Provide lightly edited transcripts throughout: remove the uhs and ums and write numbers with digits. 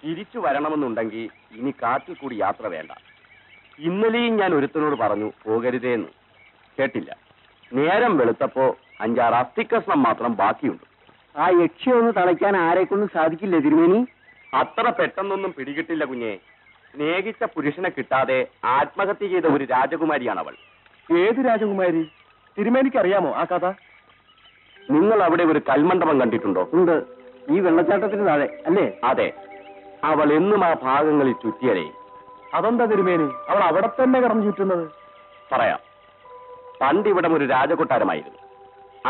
തിരിച്ചു വരണമെന്നുണ്ടെങ്കിൽ ഇനി കാട്ടിൽ കൂടി യാത്ര വേണ്ട. ഇന്നലെയും ഞാൻ ഒരുത്തനോട് പറഞ്ഞു പോകരുതേന്ന്. കേട്ടില്ല. നേരം വെളുത്തപ്പോ 5-6 അസ്ഥിക്കഷ്ണം മാത്രം ബാക്കിയുണ്ട്. ആ യക്ഷിയൊന്ന് തളയ്ക്കാൻ ആരെക്കൊണ്ടും സാധിക്കില്ലേ തിരുമേനി? അത്ര പെട്ടെന്നൊന്നും പിടികിട്ടില്ല കുഞ്ഞെ. സ്നേഹിച്ച പുരുഷനെ കിട്ടാതെ ആത്മഹത്യ ചെയ്ത ഒരു രാജകുമാരിയാണ് അവൾ. ഏത് രാജകുമാരി? തിരുമേനിക്ക് അറിയാമോ ആ കഥ? നിങ്ങൾ അവിടെ ഒരു കൽമണ്ഡപം കണ്ടിട്ടുണ്ടോ? ഉണ്ട്. ഈ വെള്ളച്ചാട്ടത്തിന് താഴെ അല്ലേ? അതെ. അവൾ എന്നും ആ ഭാഗങ്ങളിൽ ചുറ്റിയതേ. അതെന്താ തിരുമേനി അവൾ അവിടെ തന്നെ കടന്നു ചുറ്റുന്നത്? പറയാം. പണ്ടിവിടം ഒരു രാജകൊട്ടാരമായിരുന്നു.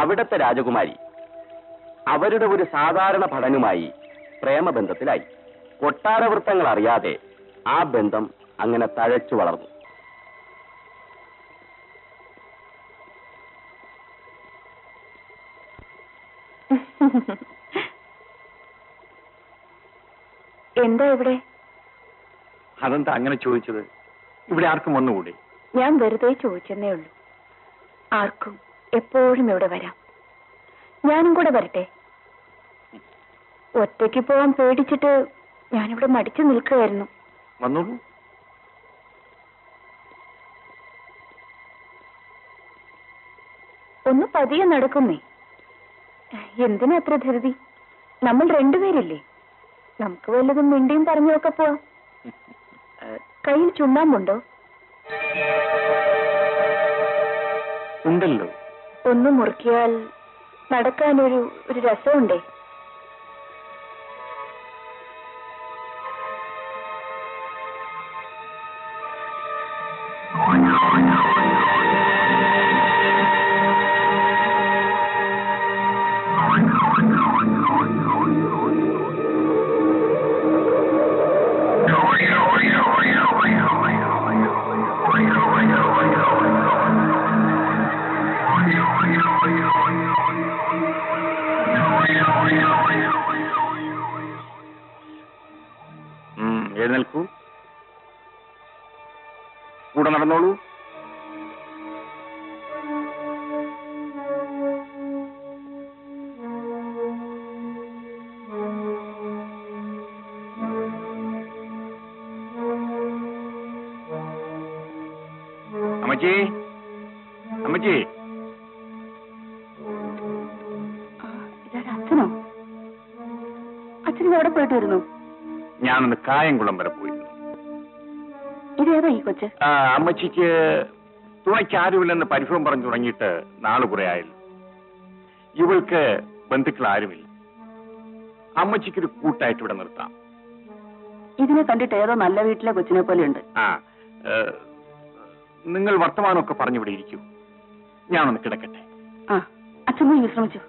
അവിടത്തെ രാജകുമാരി അവരുടെ ഒരു സാധാരണ ഭടനുമായി പ്രേമബന്ധത്തിലായി. കൊട്ടാരവൃത്തങ്ങൾ അറിയാതെ ആ ബന്ധം അങ്ങനെ തഴച്ചു വളർന്നു. എന്താ ഇവിടെ? അതെന്താ അങ്ങനെ ചോദിച്ചത്? ഇവിടെ ആർക്കും വന്നുകൂടെ? ഞാൻ വെറുതെ ചോദിച്ചെന്നേ ഉള്ളൂ. ആർക്കും എപ്പോഴും ഇവിടെ വരാം. ഞാനും കൂടെ വരട്ടെ? ഒറ്റയ്ക്ക് പോവാൻ പേടിച്ചിട്ട് ഞാനിവിടെ മടിച്ചു നിൽക്കുകയായിരുന്നു. വന്നോളൂ. ഒന്ന് പതിയെ നടക്കുന്നേ. എന്തിനാ അത്ര ധൃതി? നമ്മൾ രണ്ടുപേരില്ലേ? നമുക്ക് വല്ലതും മിണ്ടിയും പറഞ്ഞൊക്കെ പോവാം. കയ്യിൽ ചുണ്ണാമ്പുണ്ടോ? ഉണ്ടല്ലോ. ഒന്ന് മുറുക്കിയാൽ നടക്കാനൊരു രസമുണ്ടേ. എഴുന്നേൽക്കൂ. കൂടെ നടന്നോളൂ. അമ്മച്ചി, അമ്മച്ചി. അച്ഛനോ? അച്ഛൻ എവിടെ പോയിട്ട് വരുന്നു? ഞാനൊന്ന് കായംകുളം വരെ പോയിരുന്നു. ഇതേതാ ഈ കൊച്ച്? അമ്മച്ചിക്ക് തുണയ്ക്ക് ആരുമില്ലെന്ന് പരിഭവം പറഞ്ഞു തുടങ്ങിയിട്ട് നാള് കുറെ ആയല്ലോ. ഇവൾക്ക് ബന്ധുക്കൾ ആരുമില്ല. അമ്മച്ചിക്കൊരു കൂട്ടായിട്ട് ഇവിടെ നിർത്താം. ഇതിനെ കണ്ടിട്ട് ഏതോ നല്ല വീട്ടിലെ കൊച്ചിനെ പോലെ ഉണ്ട്. നിങ്ങൾ വർത്തമാനമൊക്കെ പറഞ്ഞിവിടെ ഇരിക്കൂ. ഞാനൊന്ന് കിടക്കട്ടെ. അച്ഛൻ പോയി വിശ്രമിച്ചു.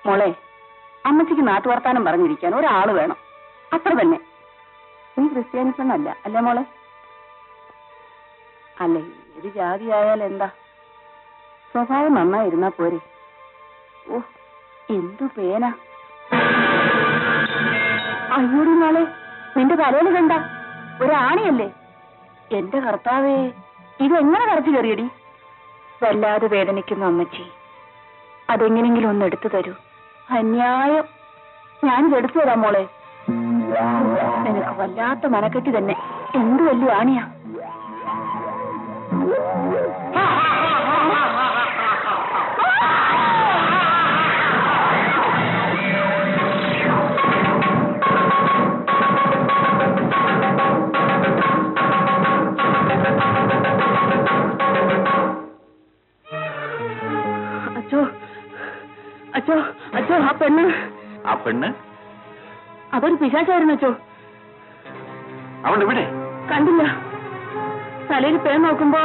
മോളെ, അമ്മച്ചിക്ക് നാട്ടുവർത്താനം പറഞ്ഞിരിക്കാൻ ഒരാള് വേണം. അത്ര തന്നെ. നീ ക്രിസ്ത്യാനിസമല്ല അല്ലേ മോളെ? അല്ലേ, ഏത് ജാതി ആയാൽ എന്താ? സ്വഭാവം നന്നായിരുന്നാ പോരെ. ഓ, എന്തു പേന! അയ്യോടി മോളെ, നിന്റെ തലയിൽ കണ്ട ഒരാണിയല്ലേ? എന്റെ കർത്താവേ, ഇതെങ്ങനെ കറച്ചു കയറിയടി? വല്ലാതെ വേദനിക്കുന്നു അമ്മച്ചി. അതെങ്ങനെങ്കിലും ഒന്ന് എടുത്തു തരൂ. അന്യായം. ഞാനിത് എടുത്തു തരാം മോളെ. നിനക്ക് വല്ലാത്ത മനക്കെട്ടി തന്നെ. എന്ത് വലിയ ആണിയാ! അച്ചോ, അച്ചോ, ആ പെണ്ണ്. ആ പെണ്ണ് അതൊരു പിശാചായിരുന്നു അച്ചോ. അവൾ ഇവിടെ കണ്ടില്ല. തലയിൽ പേൻ നോക്കുമ്പോ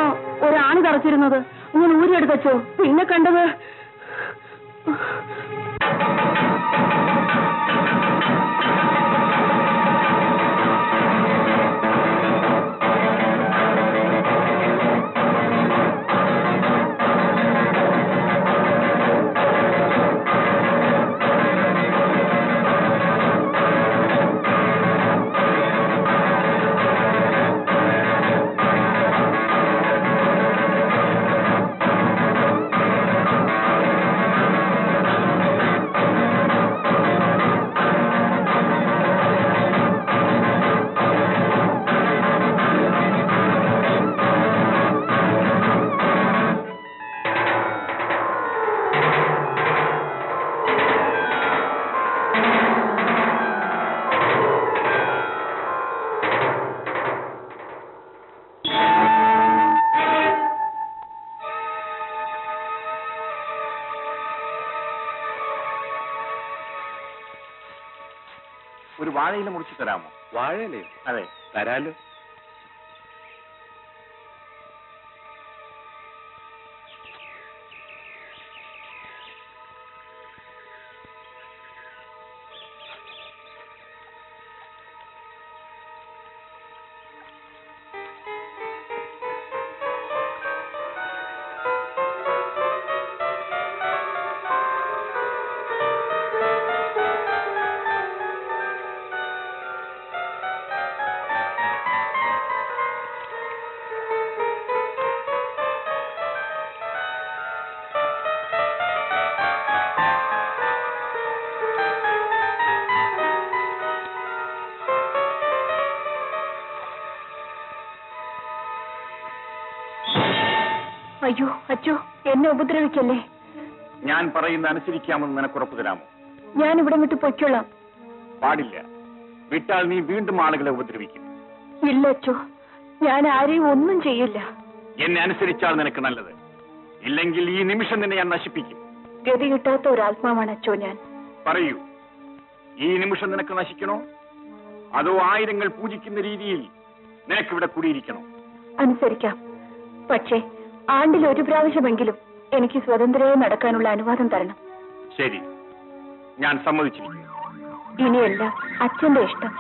ഒരാണ് തറച്ചിരുന്നത് ഞാൻ ഊരിയെടുത്തച്ചോ. പിന്നെ കണ്ടത് ഒരു വാഴയില മുറിച്ച് തരാമോ? വാഴയിലയോ? അതെ. തരാലോ. അയ്യോ അച്ചോ, എന്നെ ഉപദ്രവിക്കല്ലേ. ഞാൻ പറയുന്ന അനുസരിക്കാമെന്ന് നിനക്ക് ഉറപ്പ് തരാമോ? ഞാൻ ഇവിടെ വിട്ട് പൊയ്ക്കൊള്ളാം. പാടില്ല. വിട്ടാൽ നീ വീണ്ടും ആളുകളെ ഉപദ്രവിക്കും. ഇല്ല അച്ചോ, ഞാൻ ആരെയും ഒന്നും ചെയ്യില്ല. എന്നെ അനുസരിച്ചാൽ നിനക്ക് നല്ലത്. ഇല്ലെങ്കിൽ ഈ നിമിഷം നിന്നെ ഞാൻ നശിപ്പിക്കും. ഗതി കിട്ടാത്ത ഒരാത്മാവാണ് അച്ചോ ഞാൻ. പറയൂ, ഈ നിമിഷം നിനക്ക് നശിക്കണോ, അതോ ആയിരങ്ങൾ പൂജിക്കുന്ന രീതിയിൽ നിനക്കിവിടെ കൂടിയിരിക്കണോ? അനുസരിക്കാം. പക്ഷേ ആണ്ടിൽ ഒരു പ്രാവശ്യമെങ്കിലും എനിക്ക് സ്വതന്ത്രമായി നടക്കാനുള്ള അനുവാദം തരണം. ശരി, ഞാൻ സമ്മതിച്ചിരിക്കുന്നു. ഇനിയെല്ലാം അച്ഛന്റെ ഇഷ്ടം.